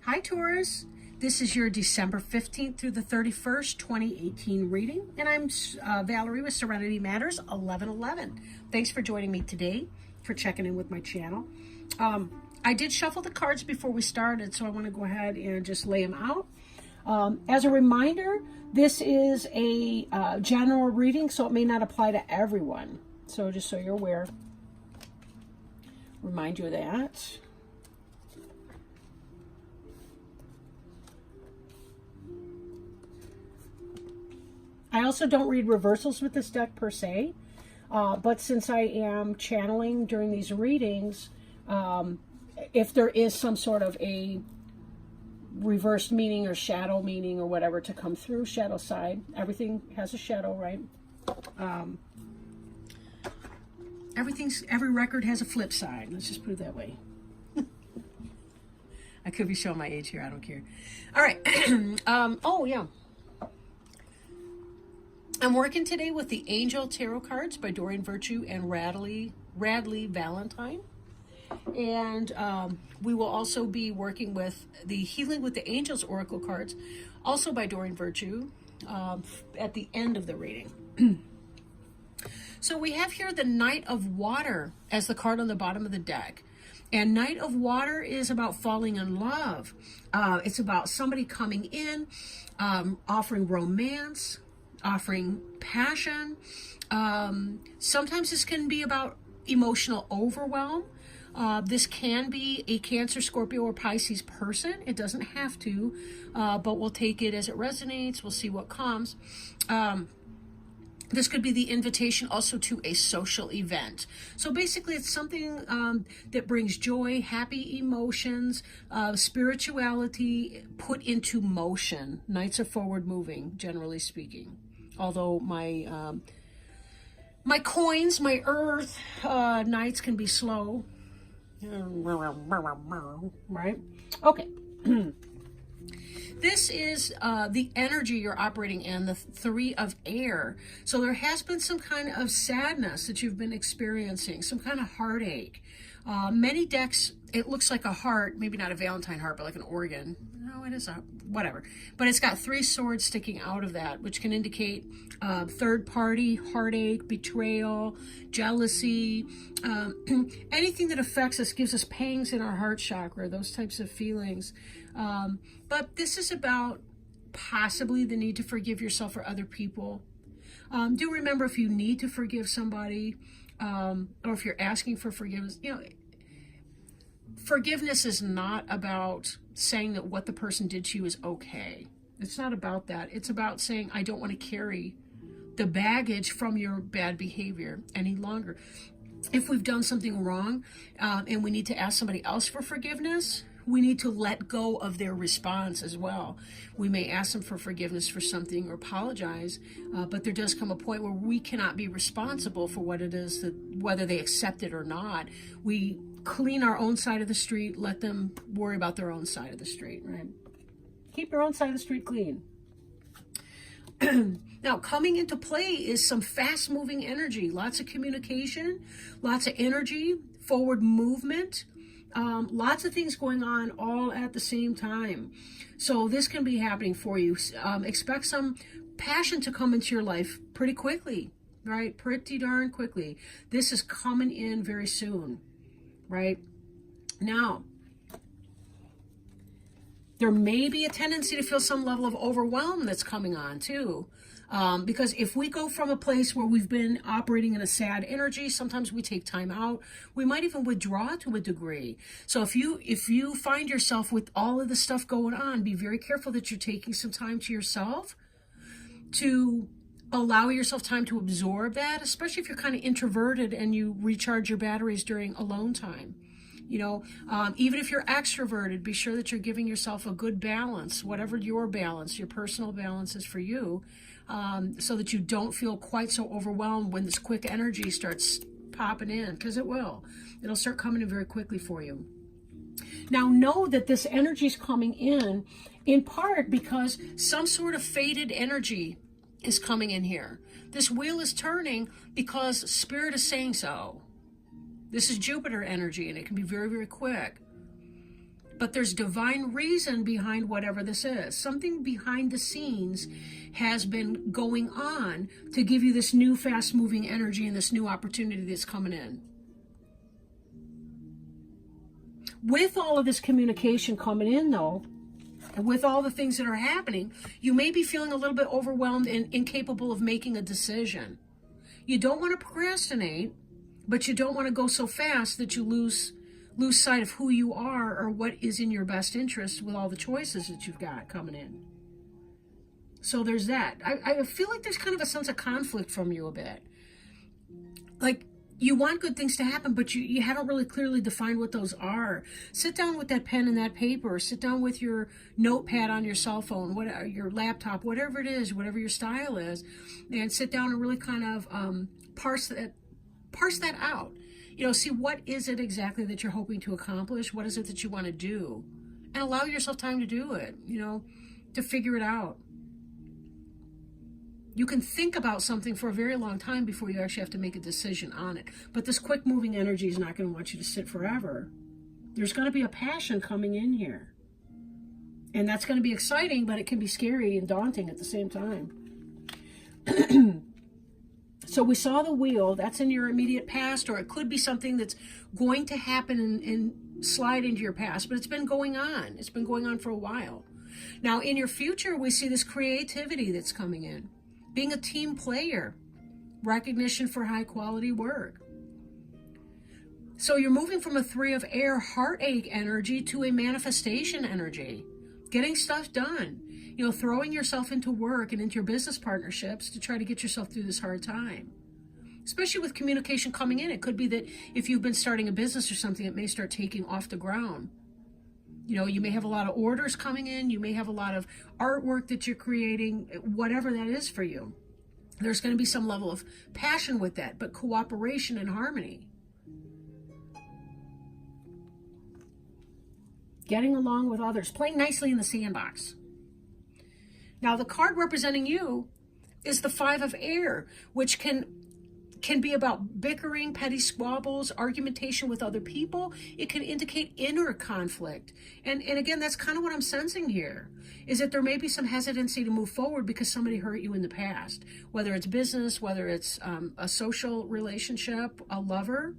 Hi Taurus, this is your December 15th through the 31st, 2018 reading, and I'm Valerie with Serenity Matters 1111. Thanks for joining me today, for checking in with my channel. I did shuffle the cards before we started, so I want to go ahead and just lay them out. As a reminder, this is a general reading, so it may not apply to everyone. So just so you're aware, remind you of that. I also don't read reversals with this deck per se, but since I am channeling during these readings, if there is some sort of a reversed meaning or shadow meaning or whatever to come through, shadow side, everything has a shadow, right? Every record has a flip side. Let's just put it that way. I could be showing my age here. I don't care. All right. Oh, yeah. I'm working today with the Angel Tarot cards by Doreen Virtue and Radley Valentine. And we will also be working with the Healing with the Angels Oracle cards, also by Doreen Virtue, at the end of the reading. So we have here the Knight of Water as the card on the bottom of the deck. And Knight of Water is about falling in love. It's about somebody coming in, offering romance, offering passion. Sometimes this can be about emotional overwhelm. This can be a Cancer, Scorpio, or Pisces person. It doesn't have to, but we'll take it as it resonates. We'll see what comes. This could be the invitation also to a social event. So basically it's something that brings joy, happy emotions, spirituality put into motion. Knights are forward moving, generally speaking. Although my coins, my earth knights can be slow. Right? Okay. This is the energy you're operating in, the Three of Air. So there has been some kind of sadness that you've been experiencing, some kind of heartache. Many decks, it looks like a heart, maybe not a Valentine heart, but like an organ. No, it is a, whatever. But it's got three swords sticking out of that, which can indicate third party, heartache, betrayal, jealousy, anything that affects us, gives us pangs in our heart chakra, those types of feelings. But this is about possibly the need to forgive yourself or other people. Do remember, if you need to forgive somebody, or if you're asking for forgiveness, forgiveness is not about saying that what the person did to you is okay. It's not about that. It's about saying, I don't want to carry the baggage from your bad behavior any longer. If we've done something wrong, and we need to ask somebody else for forgiveness, we need to let go of their response as well. We may ask them for forgiveness for something or apologize, but there does come a point where we cannot be responsible for what it is, that whether they accept it or not. We clean our own side of the street, let them worry about their own side of the street, right? Keep your own side of the street clean. Now, coming into play is some fast-moving energy, lots of communication, lots of energy, forward movement, lots of things going on all at the same time. So this can be happening for you. Expect some passion to come into your life pretty quickly, right? Pretty darn quickly. This is coming in very soon, right? Now, there may be a tendency to feel some level of overwhelm that's coming on too. Because if we go from a place where we've been operating in a sad energy, sometimes we take time out. We might even withdraw to a degree. So if you find yourself with all of the stuff going on, be very careful that you're taking some time to yourself to allow yourself time to absorb that, especially if you're kind of introverted and you recharge your batteries during alone time. Even if you're extroverted, be sure that you're giving yourself a good balance, whatever your balance, your personal balance is for you, so that you don't feel quite so overwhelmed when this quick energy starts popping in, because it will. It'll start coming in very quickly for you. Now, know that this energy is coming in part because some sort of faded energy is coming in here. This wheel is turning because Spirit is saying so. This is Jupiter energy, and it can be very, very quick. But there's divine reason behind whatever this is. Something behind the scenes has been going on to give you this new fast-moving energy and this new opportunity that's coming in. With all of this communication coming in, though, and with all the things that are happening, you may be feeling a little bit overwhelmed and incapable of making a decision. You don't want to procrastinate, but you don't want to go so fast that you lose sight of who you are or what is in your best interest with all the choices that you've got coming in. So there's that. I feel like there's kind of a sense of conflict from you a bit. Like, you want good things to happen, but you haven't really clearly defined what those are. Sit down with that pen and that paper. Sit down with your notepad on your cell phone, whatever, your laptop, whatever it is, whatever your style is, and sit down and really kind of parse that out. You know, see what is it exactly that you're hoping to accomplish? What is it that you want to do? And allow yourself time to do it, you know, to figure it out. You can think about something for a very long time before you actually have to make a decision on it. But this quick moving energy is not going to want you to sit forever. There's going to be a passion coming in here. And that's going to be exciting, but it can be scary and daunting at the same time. So we saw the wheel. That's in your immediate past, or it could be something that's going to happen and slide into your past. But it's been going on. It's been going on for a while. Now, in your future, we see this creativity that's coming in. Being a team player, recognition for high quality work. So you're moving from a 3 of air heartache energy to a manifestation energy, getting stuff done, you know, throwing yourself into work and into your business partnerships to try to get yourself through this hard time. Especially with communication coming in. It could be that if you've been starting a business or something, it may start taking off the ground. You know, you may have a lot of orders coming in. You may have a lot of artwork that you're creating, whatever that is for you. There's going to be some level of passion with that, but cooperation and harmony. Getting along with others, playing nicely in the sandbox. Now, the card representing you is the 5 of air, which can be about bickering, petty squabbles, argumentation with other people. It can indicate inner conflict. And again, that's kind of what I'm sensing here, is that there may be some hesitancy to move forward because somebody hurt you in the past, whether it's business, whether it's a social relationship, a lover,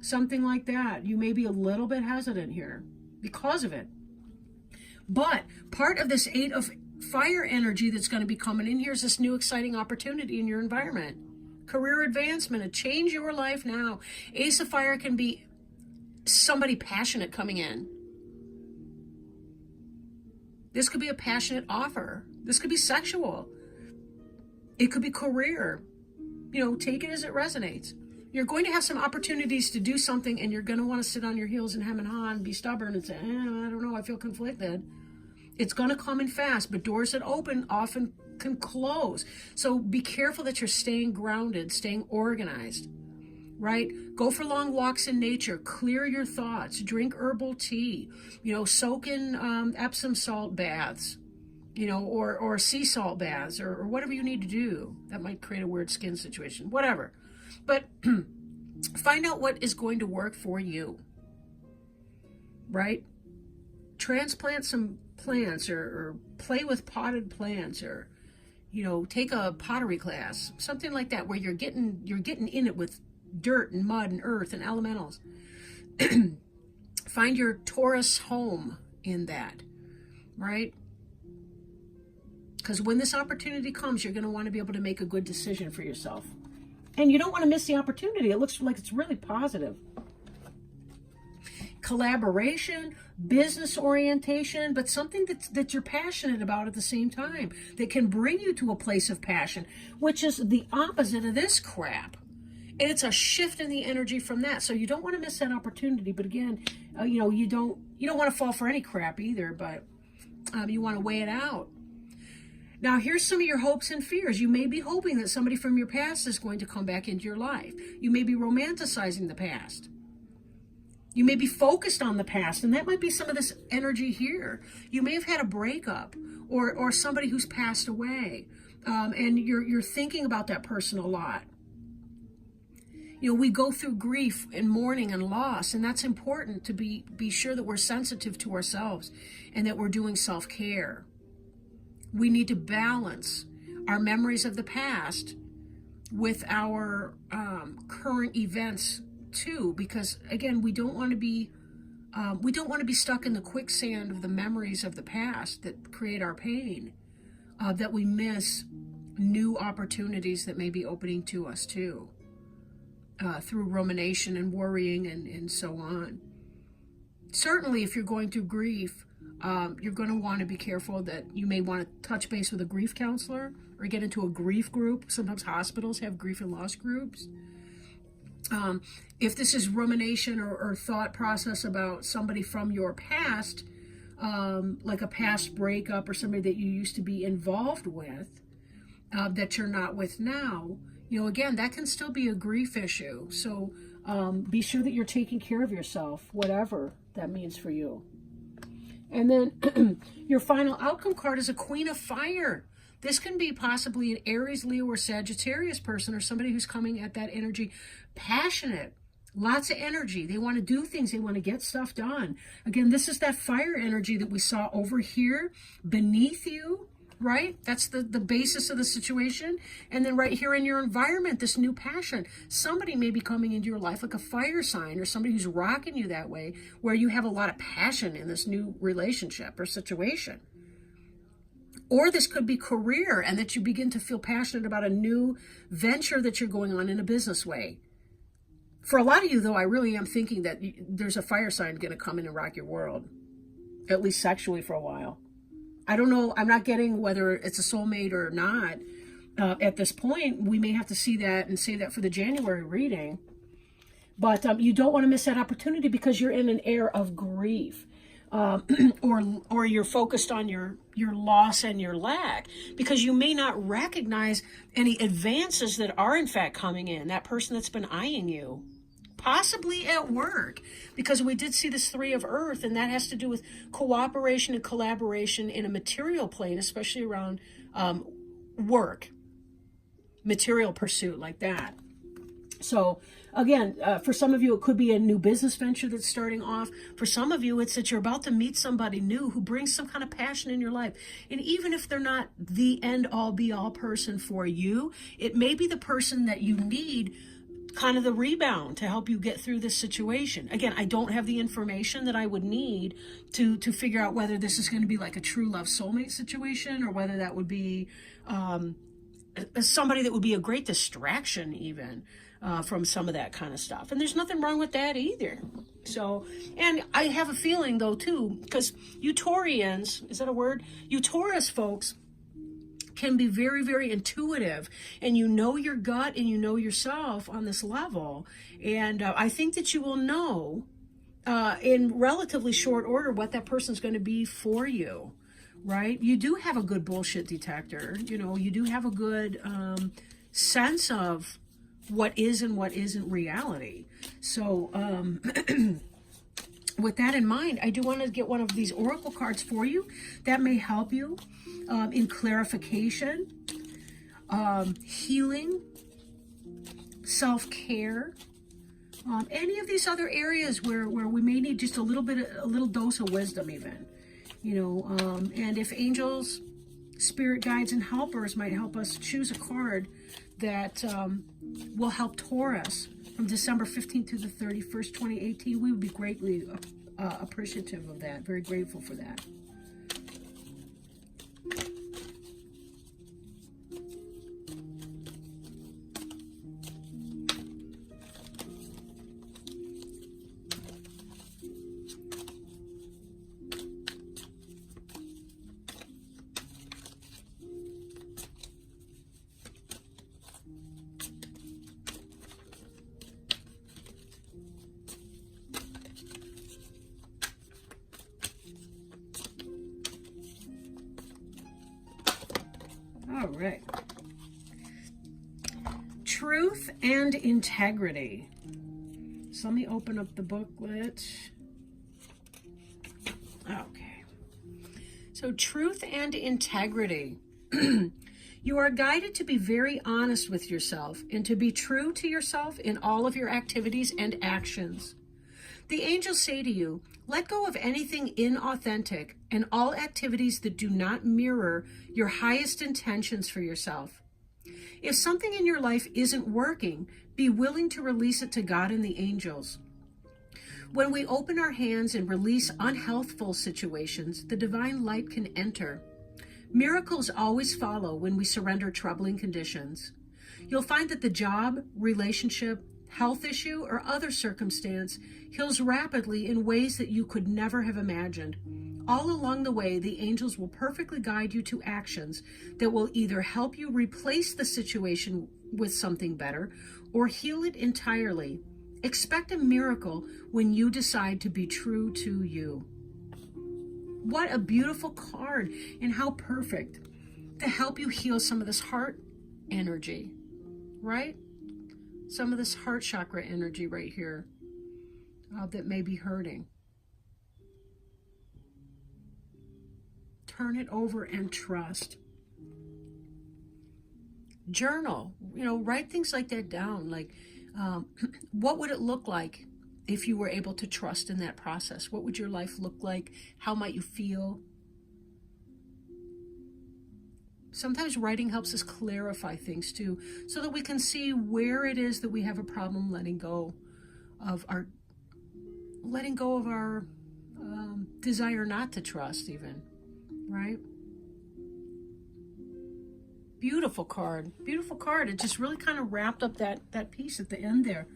something like that. You may be a little bit hesitant here because of it. But part of this 8 of fire energy that's going to be coming in here is this new exciting opportunity in your environment. Career advancement, a change your life now. Ace of fire can be somebody passionate coming in. This could be a passionate offer. This could be sexual. It could be career. You know, take it as it resonates. You're going to have some opportunities to do something, and you're going to want to sit on your heels and hem and haw and be stubborn and say, I don't know, I feel conflicted. It's going to come in fast, but doors that open often can close. So be careful that you're staying grounded, staying organized, right? Go for long walks in nature, clear your thoughts, drink herbal tea, you know, soak in Epsom salt baths, you know, or sea salt baths, or whatever you need to do. That might create a weird skin situation, whatever. But find out what is going to work for you, right? Transplant some plants, or play with potted plants, or, you know, take a pottery class, something like that, where you're getting in it with dirt and mud and earth and elementals. Find your Taurus home in that, right? Because when this opportunity comes, you're going to want to be able to make a good decision for yourself. And you don't want to miss the opportunity. It looks like it's really positive. Collaboration, business orientation, but something that you're passionate about at the same time, that can bring you to a place of passion, which is the opposite of this crap. And it's a shift in the energy from that. So you don't want to miss that opportunity. But again, you know, you don't want to fall for any crap either, but you want to weigh it out. Now, here's some of your hopes and fears. You may be hoping that somebody from your past is going to come back into your life. You may be romanticizing the past. You may be focused on the past, and that might be some of this energy here. You may have had a breakup, or somebody who's passed away, and you're thinking about that person a lot. we go through grief and mourning and loss, and that's important to be sure that we're sensitive to ourselves and that we're doing self-care. We need to balance our memories of the past with our current events too, because again, we don't want to be stuck in the quicksand of the memories of the past that create our pain, that we miss new opportunities that may be opening to us too, through rumination and worrying and so on. Certainly, if you're going through grief, you're going to want to be careful that you may want to touch base with a grief counselor or get into a grief group. Sometimes hospitals have grief and loss groups. If this is rumination or thought process about somebody from your past, like a past breakup or somebody that you used to be involved with, that you're not with now, again, that can still be a grief issue. So be sure that you're taking care of yourself, whatever that means for you. And then your final outcome card is a Queen of Fire. This can be possibly an Aries, Leo, or Sagittarius person, or somebody who's coming at that energy passionate, lots of energy. They want to do things. They want to get stuff done. Again, this is that fire energy that we saw over here beneath you, right? That's the basis of the situation. And then right here in your environment, this new passion. Somebody may be coming into your life like a fire sign or somebody who's rocking you that way, where you have a lot of passion in this new relationship or situation. Or this could be career, and that you begin to feel passionate about a new venture that you're going on in a business way. For a lot of you, though, I really am thinking that there's a fire sign going to come in and rock your world, at least sexually for a while. I don't know. I'm not getting whether it's a soulmate or not. At this point, we may have to see that and save that for the January reading. But you don't want to miss that opportunity because you're in an air of grief. Or you're focused on your loss and your lack, because you may not recognize any advances that are in fact coming in. That person that's been eyeing you, possibly at work, because we did see this 3 of Earth, and that has to do with cooperation and collaboration in a material plane, especially around work, material pursuit like that. So again, for some of you, it could be a new business venture that's starting off. For some of you, it's that you're about to meet somebody new who brings some kind of passion in your life. And even if they're not the end-all, be-all person for you, it may be the person that you need, kind of the rebound to help you get through this situation. Again, I don't have the information that I would need to figure out whether this is going to be like a true love soulmate situation, or whether that would be somebody that would be a great distraction even. From some of that kind of stuff. And there's nothing wrong with that either. So, and I have a feeling though too, because you Taurians, is that a word? You Taurus folks can be very, very intuitive, and you know your gut and you know yourself on this level. And I think that you will know in relatively short order what that person's going to be for you, right? You do have a good bullshit detector. You do have a good sense of what is and what isn't reality. So with that in mind, I do want to get one of these oracle cards for you that may help you in clarification, healing, self-care, any of these other areas where we may need just a little dose of wisdom even, and if angels, spirit guides, and helpers might help us choose a card that will help Taurus from December 15th to the 31st, 2018, we would be greatly appreciative of that, very grateful for that. All right. Truth and integrity. So let me open up the booklet. Okay. So truth and integrity. You are guided to be very honest with yourself and to be true to yourself in all of your activities and actions. The angels say to you, let go of anything inauthentic and all activities that do not mirror your highest intentions for yourself. If something in your life isn't working, be willing to release it to God and the angels. When we open our hands and release unhealthful situations, the divine light can enter. Miracles always follow when we surrender troubling conditions. You'll find that the job, relationship, health issue, or other circumstance heals rapidly in ways that you could never have imagined. All along the way, the angels will perfectly guide you to actions that will either help you replace the situation with something better or heal it entirely. Expect a miracle when you decide to be true to you. What a beautiful card, and how perfect to help you heal some of this heart energy, right? Some of this heart chakra energy right here that may be hurting. Turn it over and trust. Journal, write things like that down. Like, what would it look like if you were able to trust in that process? What would your life look like? How might you feel? Sometimes writing helps us clarify things too, so that we can see where it is that we have a problem letting go of our desire not to trust even, right? Beautiful card. Beautiful card. It just really kind of wrapped up that piece at the end there.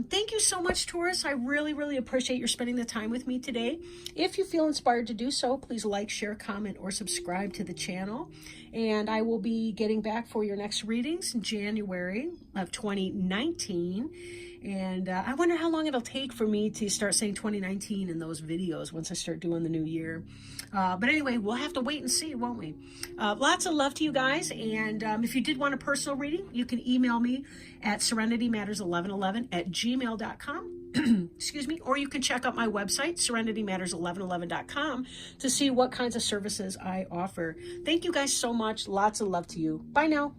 Thank you so much, Taurus. I really, really appreciate your spending the time with me today. If you feel inspired to do so, please like, share, comment, or subscribe to the channel. And I will be getting back for your next readings in January of 2019. And I wonder how long it'll take for me to start saying 2019 in those videos once I start doing the new year. But anyway, we'll have to wait and see, won't we? Lots of love to you guys. And if you did want a personal reading, you can email me at serenitymatters1111@gmail.com. Excuse me. Or you can check out my website, serenitymatters1111.com, to see what kinds of services I offer. Thank you guys so much. Lots of love to you. Bye now.